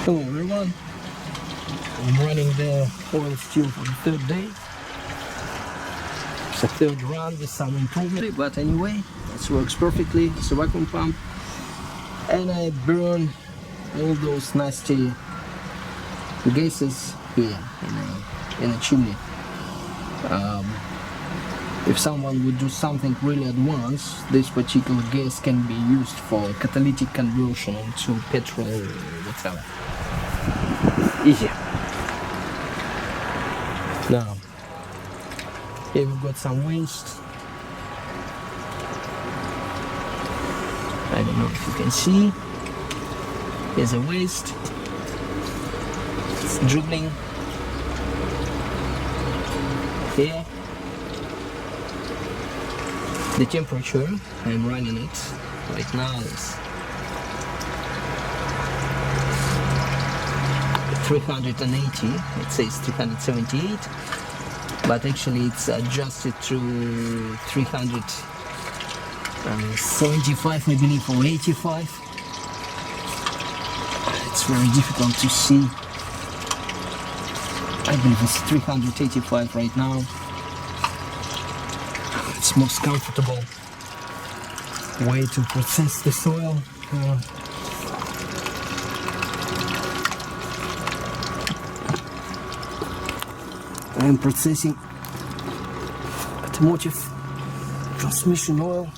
Hello everyone, I'm running the oil still for the third day. It's a third run with some improvement, but anyway, it works perfectly. It's a vacuum pump, and I burn all those nasty gases here in a chimney. If someone would do something really advanced, this particular gas can be used for catalytic conversion to petrol or whatever. Easy. Now, here we've got some waste. I don't know if you can see. Here's a waste. It's dribbling here. The temperature I'm running it right now is 380. It says 378, but actually it's adjusted to 375, I believe, or 85. It's very difficult to see. I believe it's 385 right now. It's most comfortable way to process the soil. I'm processing automotive transmission oil,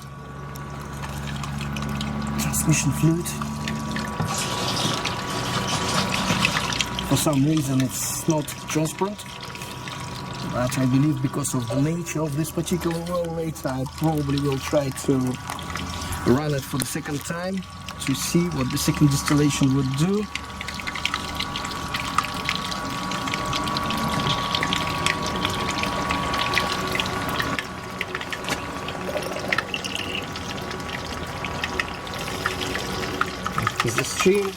transmission fluid. For some reason it's not transparent, but I believe because of the nature of this particular oil rate, I probably will try to run it for the second time to see what the second distillation would do. Here's the stream.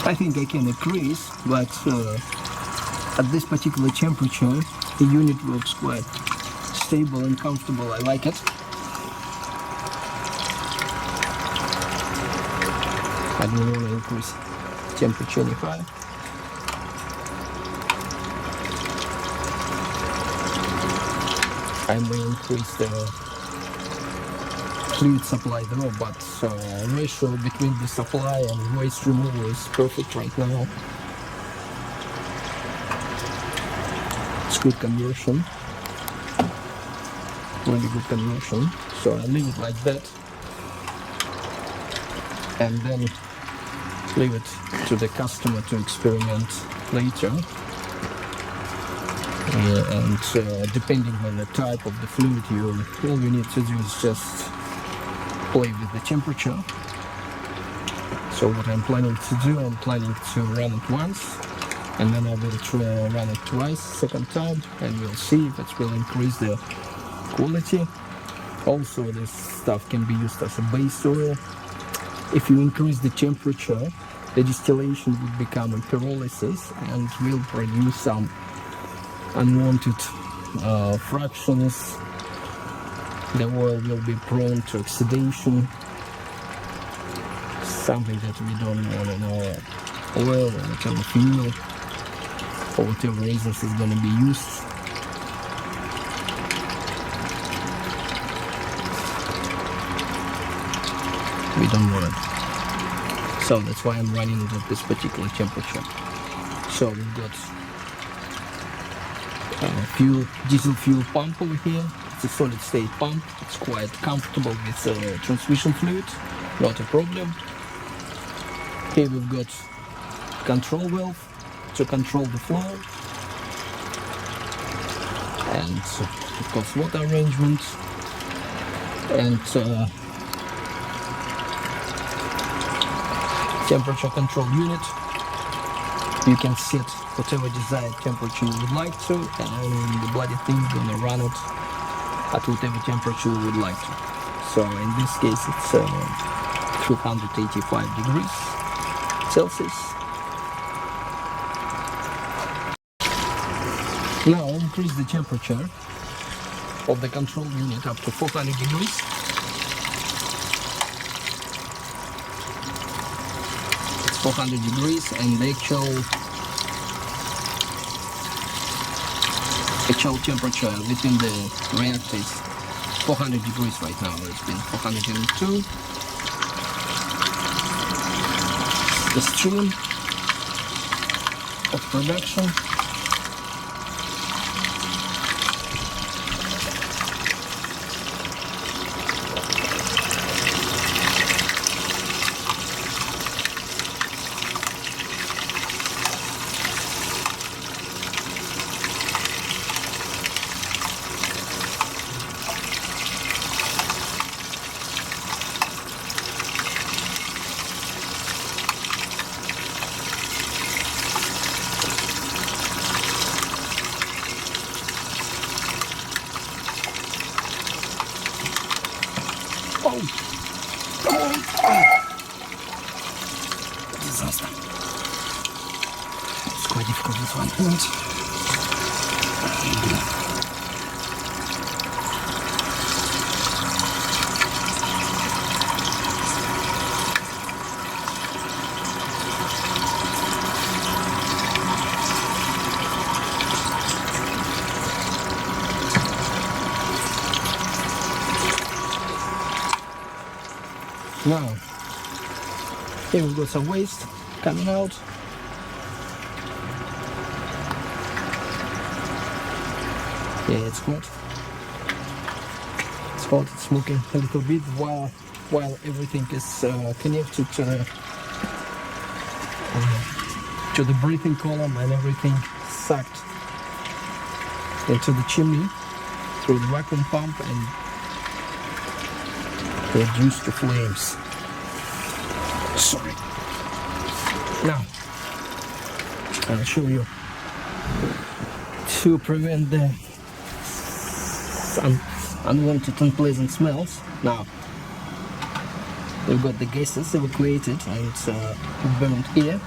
I think I can increase, but at this particular temperature, the unit works quite stable and comfortable. I like it. I don't want to increase temperature any higher. I may increase the fluid supply though, but ratio between the supply and waste removal is perfect right now. It's good conversion, really good conversion. So I leave it like that, and then leave it to the customer to experiment later. And depending on the type of the fluid, all you need to do is just play with the temperature. So what I'm planning to do, I'm planning to run it once, and then I will try run it twice, second time, and we'll see if it will increase the quality. Also, this stuff can be used as a base oil. If you increase the temperature, the distillation would become a pyrolysis and will produce some unwanted fractions. The oil will be prone to oxidation. something that we don't want in our oil or kind of fuel, for whatever reasons is going to be used. We don't want it. So that's why I'm running it at this particular temperature. So we've got diesel fuel pump over here. It's a solid state pump. It's quite comfortable with transmission fluid, not a problem. Here we've got control valve to control the flow, and of course water arrangement, and temperature control unit. You can set whatever desired temperature you would like to, and the bloody thing is gonna run it at whatever temperature you would like to. So in this case it's 385 degrees Celsius. Now I'll increase the temperature of the control unit up to 400 degrees. It's 400 degrees, and the actual temperature within the reactor is 400 degrees right now. It's been 402. The stream of production. Disaster. It's quite difficult at one point. Now, here we've got some waste coming out. Yeah, it's hot. It's hot, it's smoking a little bit while everything is connected to the breathing column, and everything sucked into the chimney through the vacuum pump and reduce the flames. Sorry. Now, I'll show you to prevent the unwanted unpleasant smells. Now, we've got the gases evacuated and burned here.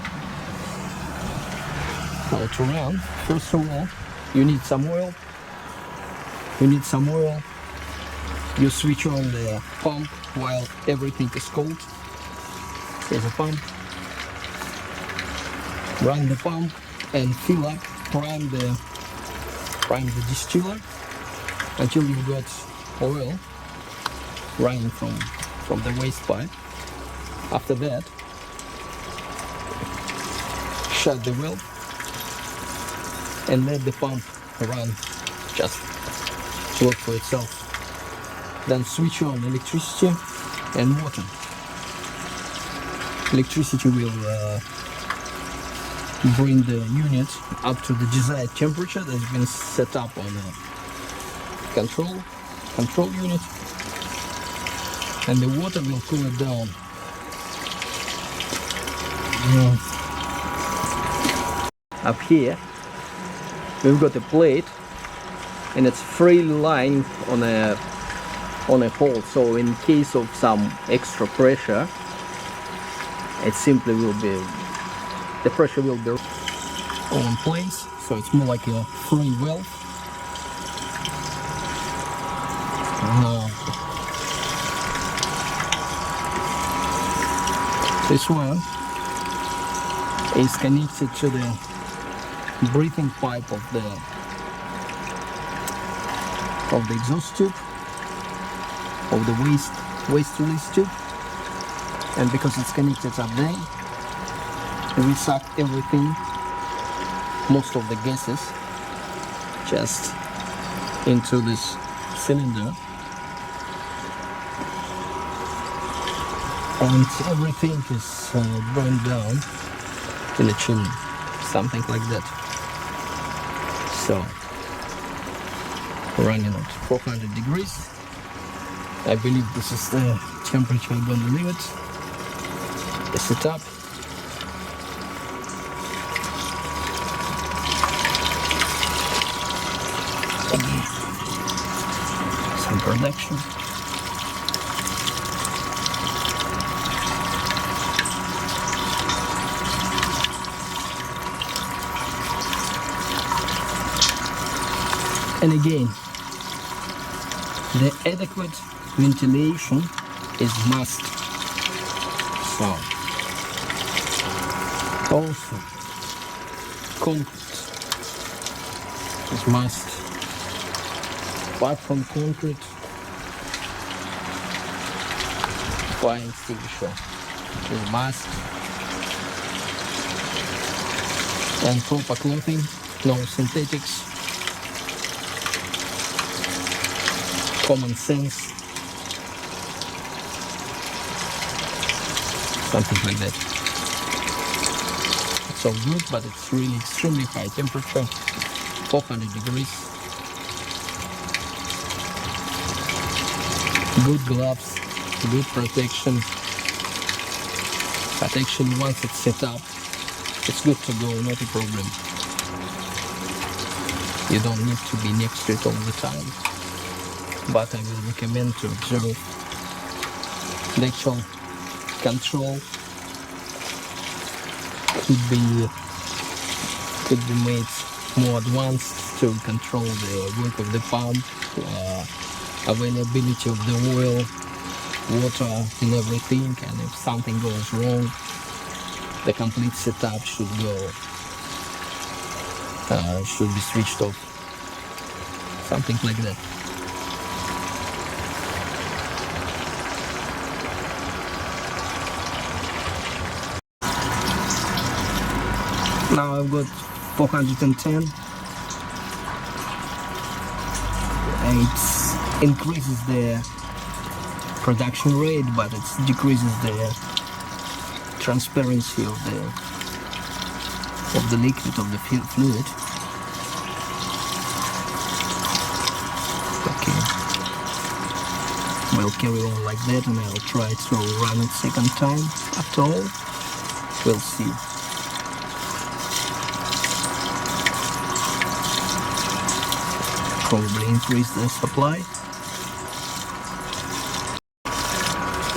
How to run? First of all, you need some oil. You switch on the pump while everything is cold. There's a pump. Run the pump and fill up, prime the distiller until you've got oil running from the waste pipe. After that, shut the valve and let the pump run, just work for itself. Then switch on electricity and water. Electricity will bring the unit up to the desired temperature that's been set up on the control unit, and the water will cool it down. Up here we've got a plate, and it's freely lying on a hole, so in case of some extra pressure, it simply will be, the pressure will be all in place, so it's more like a free valve. This one is connected to the breathing pipe of the exhaust tube, of the waste release tube, and because it's connected up there, we suck everything, most of the gases, just into this cylinder, and everything is burned down in the chimney, something like that. So running at 400 degrees. I believe this is the temperature I'm going to leave it. Is it up? Again, some production. And again, the adequate ventilation is must. So, also, concrete is must. Apart from concrete, fire extinguisher is must. And proper clothing, no synthetics. Common sense, something like that. It's all good, but it's really extremely high temperature, 400 degrees. Good gloves, good protection, but actually once it's set up, it's good to go, not a problem. You don't need to be next to it all the time. But I will recommend to observe the actual control could be made more advanced to control the work of the pump, availability of the oil, water and everything, and if something goes wrong, the complete setup should be switched off, something like that. Now I've got 410. It increases the production rate, but it decreases the transparency of the liquid, of the fluid. Okay, we'll carry on like that, and I'll try to run it second time. After all, we'll see. Probably increase the supply.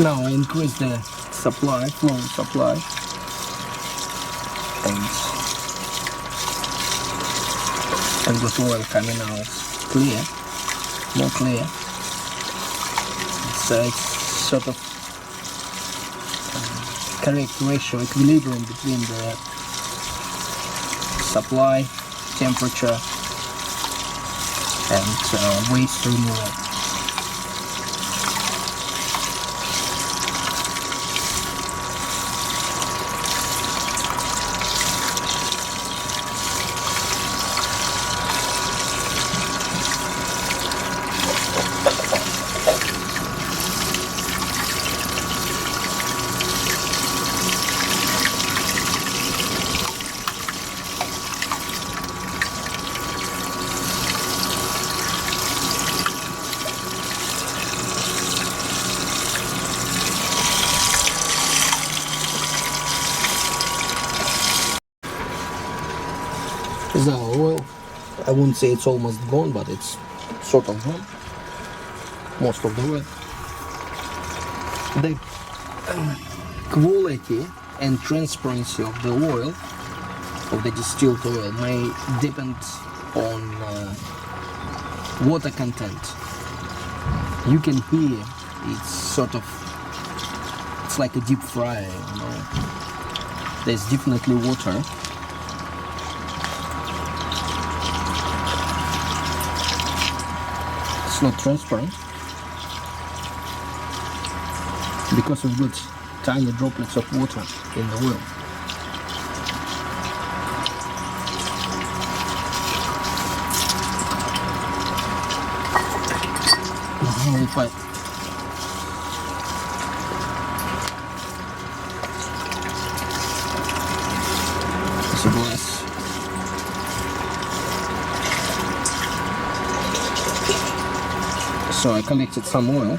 Now I increase the supply, flow supply, and I've got oil coming out clear, more clear. It's sort of correct ratio, equilibrium between the supply, temperature, and waste removal. The oil, I wouldn't say it's almost gone, but it's sort of gone, most of the oil. The quality and transparency of the oil, of the distilled oil, may depend on water content. You can hear it's sort of it's like a deep fry, you know. There's definitely water. It's not transparent because we've got tiny droplets of water in the oil. Now if I it's a glass. So I collected some oil,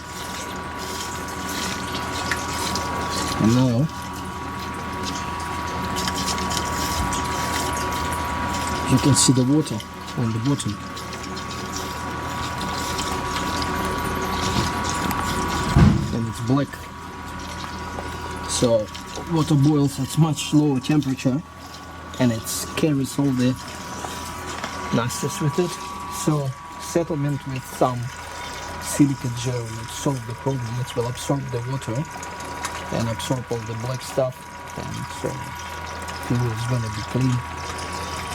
and now you can see the water on the bottom. And it's black. So water boils at much lower temperature and it carries all the nasties with it. So settlement with some silicate gel would solve the problem. It will absorb the water and absorb all the black stuff, and so fuel is going to be clean,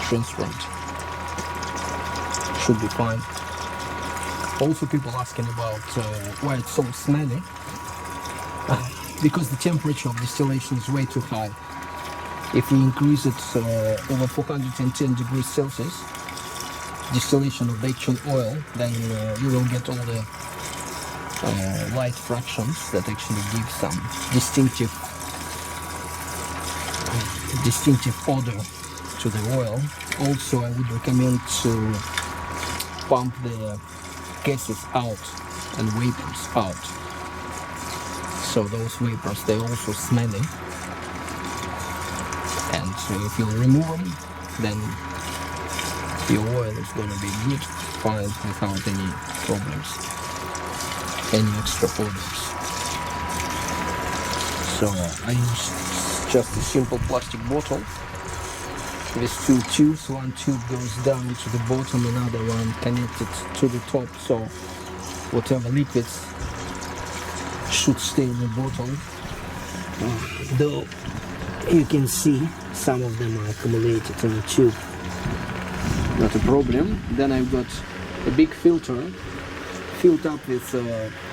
transparent. Should be fine. Also, people asking about why it's so smelly. Because the temperature of distillation is way too high. If you increase it over 410 degrees Celsius, distillation of the actual oil, then you will get all the light fractions that actually give some distinctive odor to the oil. Also, I would recommend to pump the gases out and vapors out. So those vapors, they're also smelly. And so if you remove them, then your oil is going to be good, fine, without any problems, any extra odors. So I use just a simple plastic bottle with two tubes. One tube goes down to the bottom, another one connected to the top, so whatever liquids should stay in the bottle. Though you can see some of them are accumulated in the tube. Not a problem. Then I've got a big filter filled up with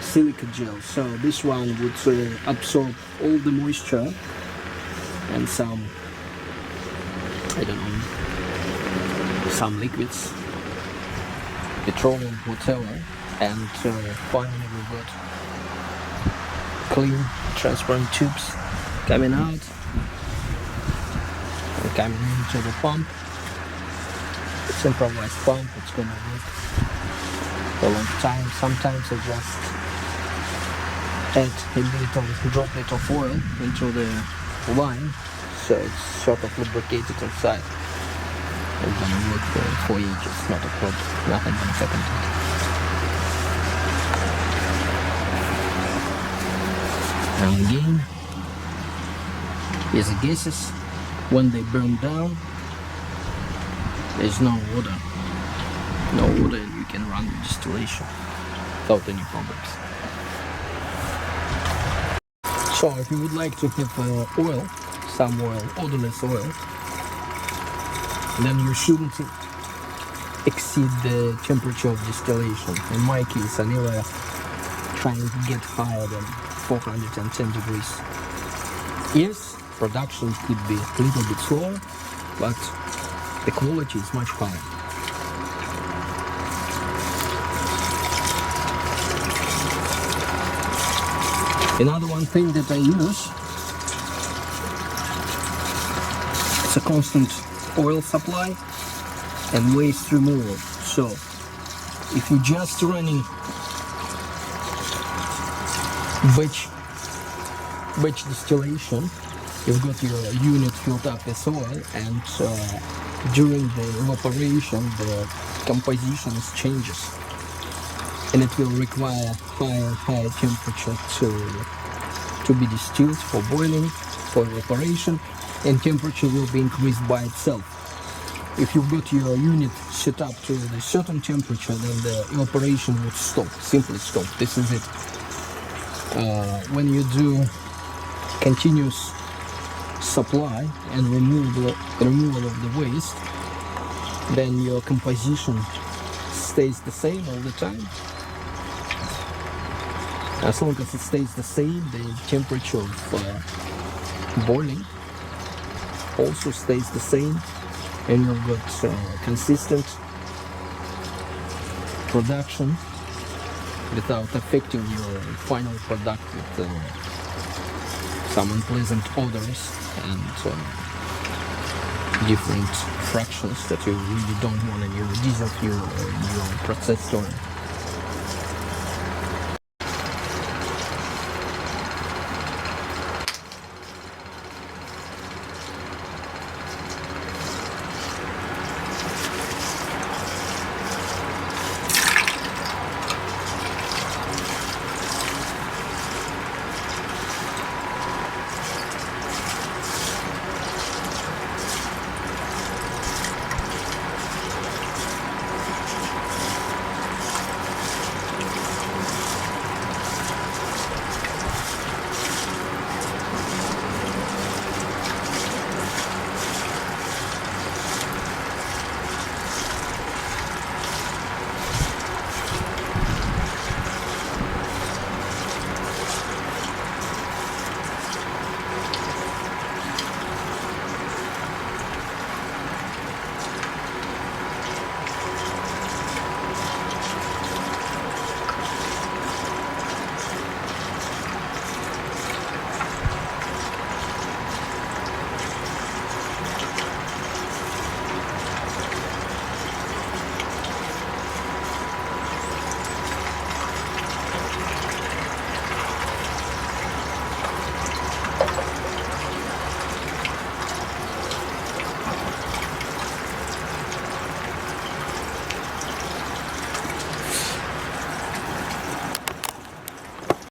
silicate gel. So this one would absorb all the moisture and some, I don't know, some liquids, petroleum, whatever. And finally we've got clean, transparent tubes coming out and coming into the pump. It's improvised pump, it's gonna work for a long time. Sometimes I just add a little droplet of oil into the line, so it's sort of lubricated inside. It's gonna work for 4 ages, not a problem, nothing gonna happen to it. Now again, here's the gases. When they burn down, there's no water, and you can run the distillation without any problems. So if you would like to have oil, some oil, odorless oil, then you shouldn't exceed the temperature of distillation. In my case, I never trying to get higher than 410 degrees. Yes, production could be a little bit slower, but the quality is much higher. Another one thing that I use, it's a constant oil supply and waste removal. So if you're just running batch distillation, you've got your unit filled up with oil, and during the evaporation the composition changes, and it will require higher temperature to be distilled for boiling, for evaporation, and temperature will be increased by itself. If you've got your unit set up to a certain temperature, then the evaporation would stop, simply stop. This is it. When you do continuous supply and removal of the waste, then your composition stays the same all the time. As long as it stays the same, the temperature of boiling also stays the same, and you've got consistent production without affecting your final product with some unpleasant odors and different fractions that you really don't want in your diesel fuel or in your processed oil.